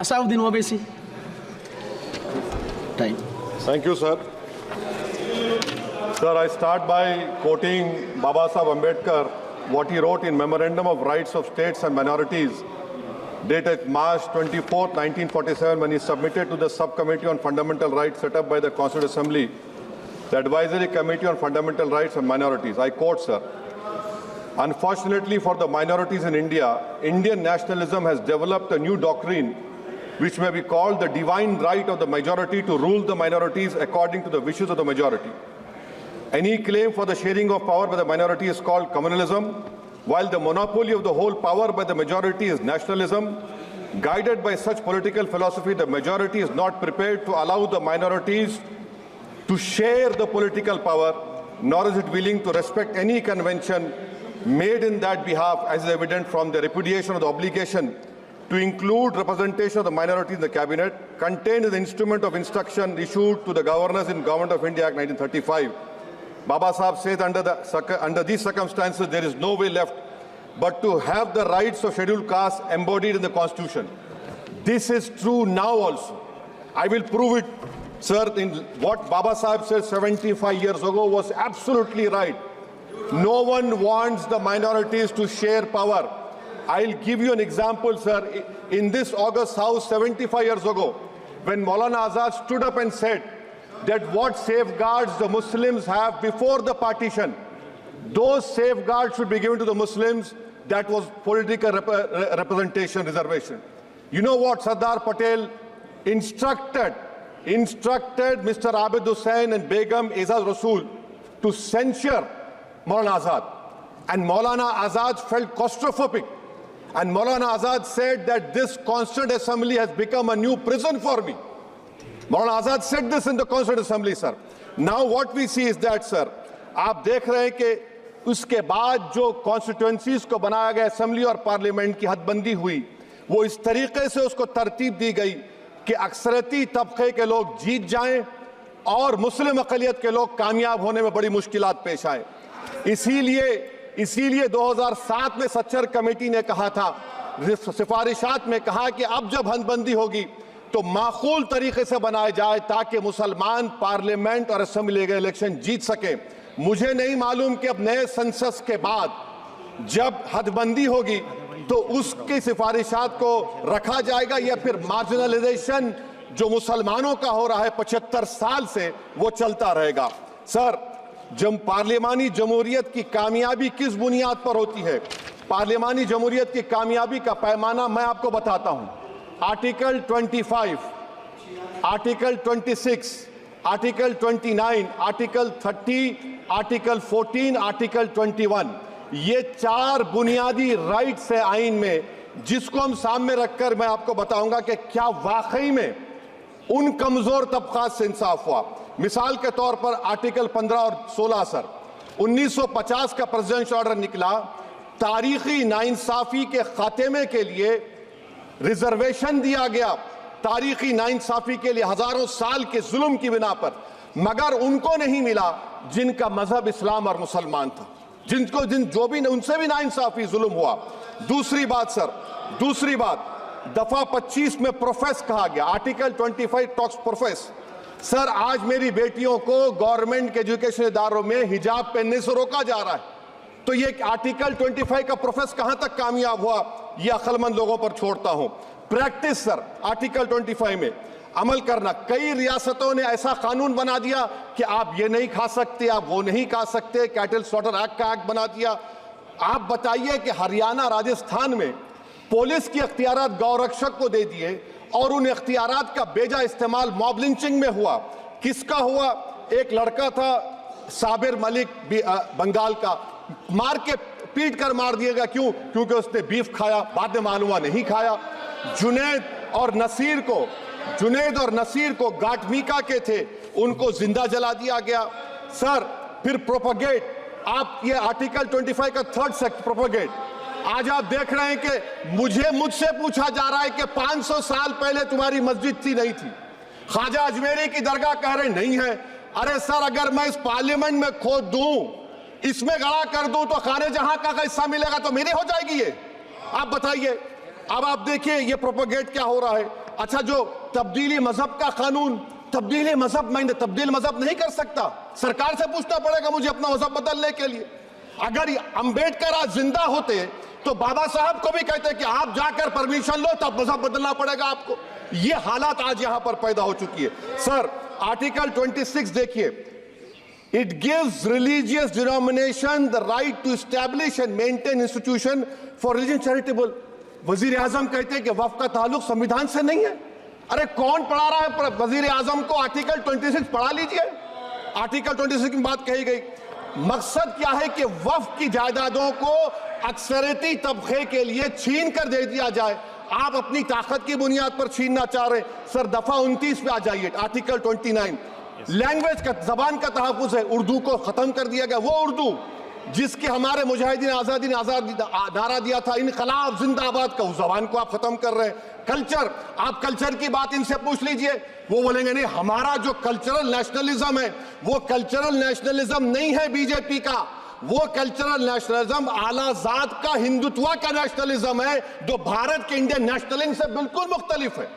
Asauddin Owaisi. Time. Thank you, sir. Sir, I start by quoting Baba Saheb Ambedkar, what he wrote in Memorandum of Rights of States and Minorities, dated March 24, 1947, when he submitted to the Subcommittee on Fundamental Rights set up by the Constituent Assembly, the Advisory Committee on Fundamental Rights and Minorities. I quote, sir, "Unfortunately for the minorities in India, Indian nationalism has developed a new doctrine which may be called the divine right of the majority to rule the minorities according to the wishes of the majority. Any claim for the sharing of power by the minority is called communalism, while the monopoly of the whole power by the majority is nationalism. Guided by such political philosophy, the majority is not prepared to allow the minorities to share the political power, nor is it willing to respect any convention made in that behalf, as is evident from the repudiation of the obligation to include representation of the minority in the cabinet, contained in the instrument of instruction issued to the governors in Government of India Act 1935. Baba Saheb says under these circumstances, there is no way left but to have the rights of scheduled castes embodied in the Constitution. This is true now also. I will prove it, sir, in what Baba Saheb said 75 years ago was absolutely right. No one wants the minorities to share power. I'll give you an example, sir. In this August House 75 years ago, when Maulana Azad stood up and said that what safeguards the Muslims have before the partition, those safeguards should be given to the Muslims, that was political representation reservation. You know what Sardar Patel instructed Mr. Abid Hussain and Begum Ezaz Rasool to censure Maulana Azad. And Maulana Azad felt claustrophobic. And Maulana Azad said that this Constituent Assembly has become a new prison for me. Maulana Azad said this in the Constituent Assembly, sir. Now what we see is that, sir, आप देख रहे हैं कि उसके बाद जो constituencies को बनाया गया असेंबली और पार्लियामेंट की हदबंदी हुई, वो इस तरीके से उसको तरतीब दी गई कि अक्सरती तबके के लोग जीत जाएं और मुस्लिम अक़लियत के लोग कामयाब होने में बड़ी मुश्किलात पेश आए। इसीलिए 2007 में सच्चर कमेटी ने कहा था, सिफारिशात में कहा कि अब जब हदबंदी होगी तो माकूल तरीके से बनाए जाए ताकि मुसलमान पार्लियामेंट और असेंबली के इलेक्शन जीत सके। मुझे नहीं मालूम कि अब नए सेंसस के बाद जब हदबंदी होगी तो उसकी सिफारिशात को रखा जाएगा या फिर मार्जिनलाइजेशन जो मुसलमानों का हो रहा है 75 साल से वो चलता रहेगा। सर, जब पार्लियामानी जमहूरियत की कामयाबी किस बुनियाद पर होती है? पार्लियामानी जमहूरियत की कामयाबी का पैमाना मैं आपको बताता हूं। Article 25, article 26, article 29, article 30, article 14, article 21, ये 4 बुनियादी राइट्स है आइन में, जिसको हम सामने रखकर मैं आपको बताऊंगा कि क्या वाकई में उन कमजोर तबकात से इंसाफ हुआ। मिसाल के तौर पर आर्टिकल 15 और 16, सर, 1950 का प्रेसिडेंशियल ऑर्डर निकला, तारीखी नाइंसाफी के खात्मे के लिए रिजर्वेशन दिया गया, तारीखी नाइंसाफी के लिए हजारों साल के जुल्म की बिना पर, मगर उनको नहीं मिला जिनका मजहब इस्लाम और मुसलमान था, उनसे भी नाइंसाफी जुल्म हुआ। दूसरी बात, सर, दूसरी बात, दफा 25 में प्रोफेस कहा गया, आर्टिकल 25 टॉक्स प्रोफेस। सर, आज मेरी बेटियों को गवर्नमेंट के एजुकेशन इदारों में हिजाब पहनने से रोका जा रहा है, तो ये आर्टिकल 25 का प्रोफेस कहां तक कामयाब हुआ, ये अक्लमंद लोगों पर छोड़ता हूं। प्रैक्टिस, सर, आर्टिकल 25 में अमल करना। कई रियासतों ने ऐसा कानून बना दिया कि आप ये नहीं खा सकते, आप वो नहीं खा सकते, कैटल स्लॉटर एक्ट का एक्ट बना दिया। आप बताइए कि हरियाणा, राजस्थान में पुलिस की अख्तियारात गौरक्षक को दे दिए और उन अख्तियारात का बेजा इस्तेमाल मॉब लिंचिंग में हुआ। किसका हुआ? एक लड़का था साबिर मलिक बंगाल का, मार के पीट कर मार दिया गया। क्यों? क्योंकि उसने बीफ खाया, बाद में मालूम हुआ नहीं खाया। जुनैद और नसीर को गाटमीका के थे, उनको जिंदा जला दिया गया। सर, फिर प्रोपगेट, आप ये आर्टिकल 25 का 3rd सेक्शन प्रोपगेट, आज आप देख रहे हैं कि मुझसे पूछा जा रहा है कि 500 साल पहले तुम्हारी मस्जिद थी, नहीं थी। ख्वाजा अजमेरी की दरगाह कह रहे नहीं है। अरे सर, अगर मैं इस पार्लियामेंट में खोद दूं, इसमें गड़ा कर दूं, तो खाने जहां का हिस्सा मिलेगा तो मेरी हो जाएगी ये। आप बताइए। अब आप देखिए ये प्रोपेगेट क्या हो रहा है। अच्छा, जो तब्दीली मजहब का कानून, तब्दीली मजहब, मैं तब्दील मजहब नहीं कर सकता, सरकार से पूछना पड़ेगा मुझे अपना मजहब बदलने के लिए। अगर अंबेडकर आज जिंदा होते तो बाबा साहब को भी कहते कि आप जाकर परमिशन लो, तब मजहब बदलना पड़ेगा आपको। ये हालात आज यहां पर पैदा हो चुकी है। सर, आर्टिकल 26 देखिए, it gives religious denomination the right to establish and maintain institution for religion charitable. वजीर आजम कहते हैं कि वक्फ का ताल्लुक संविधान से नहीं है। अरे कौन पढ़ा रहा है वजीर आजम को? आर्टिकल 26 पढ़ा लीजिए। आर्टिकल 26 की बात कही गई। मकसद क्या है कि वक्फ की जायदादों को अक्सरियती तबके के लिए छीन कर दे दिया जाए। आप अपनी ताकत की बुनियाद पर छीनना चाह रहे हैं। सर, दफा 29 पे आ जाइए, आर्टिकल 29। लैंग्वेज का, जबान का तहफ्फुज़ है। उर्दू को खत्म कर दिया गया। वो उर्दू जिसके हमारे मुजाहिदीन आजादी ने नारा दिया था, इनकलाब जिंदाबाद का, उस जबान को आप खत्म कर रहे हैं। कल्चर, आप कल्चर की बात इनसे पूछ लीजिए, वो बोलेंगे नहीं, हमारा जो कल्चरल नेशनलिज्म है वो कल्चरल नेशनलिज्म नहीं है बीजेपी का। वो कल्चरल नेशनलिज्म आला जात का, हिंदुत्व का नेशनलिज्म है, जो भारत के इंडियन नेशनलिज्म से बिल्कुल मुख्तलिफ है।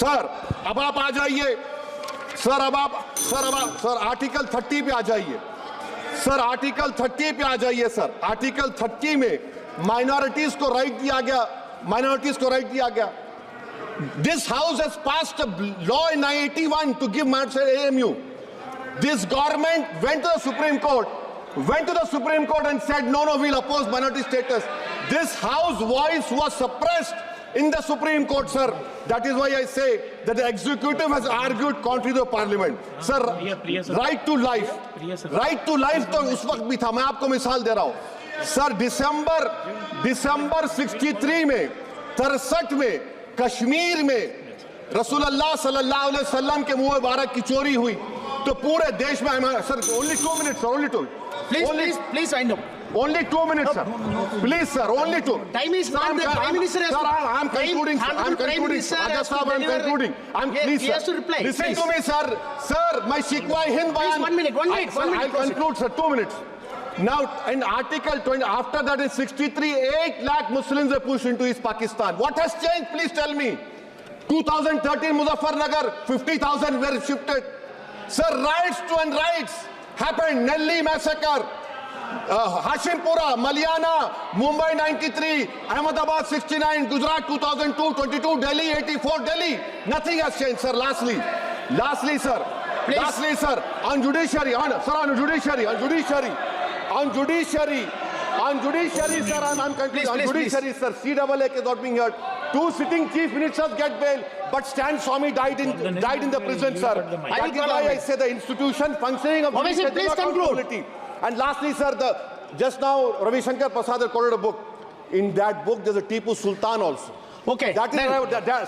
सर, अब आप आ जाइए। सर, आर्टिकल 30 पे आ जाइए। सर, आर्टिकल 30 पे आ जाइए। सर, आर्टिकल 30 में माइनॉरिटीज को राइट दिया गया। This house has passed a law in 1981 to give minority AMU. This government went to the Supreme Court and said, no, we'll oppose minority status. This House voice was suppressed in the Supreme Court, sir. That is why I say that the executive has argued contrary to Parliament. Sir, right to life. Right to life तो उस वक्त भी था। मैं आपको मिसाल दे रहा हूं। सर, दिसंबर 63 में, 63 में कश्मीर में रसूलुल्लाह सल्लल्लाहु अलैहि वसल्लम के मुंह मुबारक की चोरी हुई तो पूरे देश में, sir, only 2 minutes, sir, only 2. Please wind up. Only 2 minutes, sir. Please, sir, only 2. Time is not the Prime Minister has Sir, I'm concluding, sir. I'm concluding. Ajaz Sahab, I'm concluding. Please, He has to reply. Listen to me, sir. Sir, my Shikwa Hind Bayan. Please, 1 minute. I'll conclude, sir. 2 minutes. Now, in Article 20, after that in 63, 8 lakh Muslims were pushed into East Pakistan. What has changed? Please tell me. 2013, Muzaffarnagar, 50,000 were shifted. Sir, riots happened. Nelli massacre, Hashimpura, Maliana, Mumbai 93, Ahmedabad 69, Gujarat 2002, 22, Delhi 84, Delhi. Nothing has changed, sir. Lastly, sir. Please. Lastly, sir, on judiciary, sir, on judiciary, sir, I'm concluding. On judiciary, sir, CAA is not being heard. 2 sitting chief ministers get bail, but Stan Swamy died in the prison, sir. That is why I say the institution functioning of Obviously, please conclude. And lastly, sir, just now Ravi Shankar Prasad quoted a book. In that book, there's a Tipu Sultan also. Okay. That is,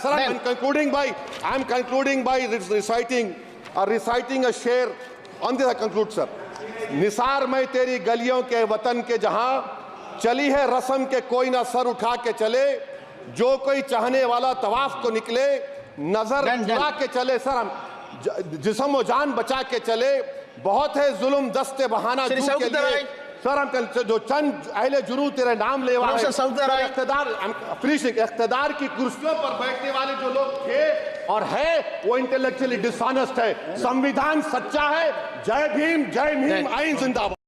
sir, I'm concluding by reciting a sher. On this I conclude, sir. Nisar में तेरी गलियों के वतन के जहां चली है रस्म के कोई ना सर उठा के चले, जो कोई चाहने वाला तवाफ को निकले, नजर उठा के चले। सर, हम जिस्म और जान बचा के चले, बहुत है जुल्म दस्ते बहाना के लिए। सर, हम जो चंद अहले जुनू तेरे नाम लेवा है, इख्तिदार की कुर्सियों पर बैठने वाले जो लोग थे और है, वो इंटेलेक्चुअली डिसऑनेस्ट है। संविधान सच्चा है। जय भीम, आइन जिंदाबाद।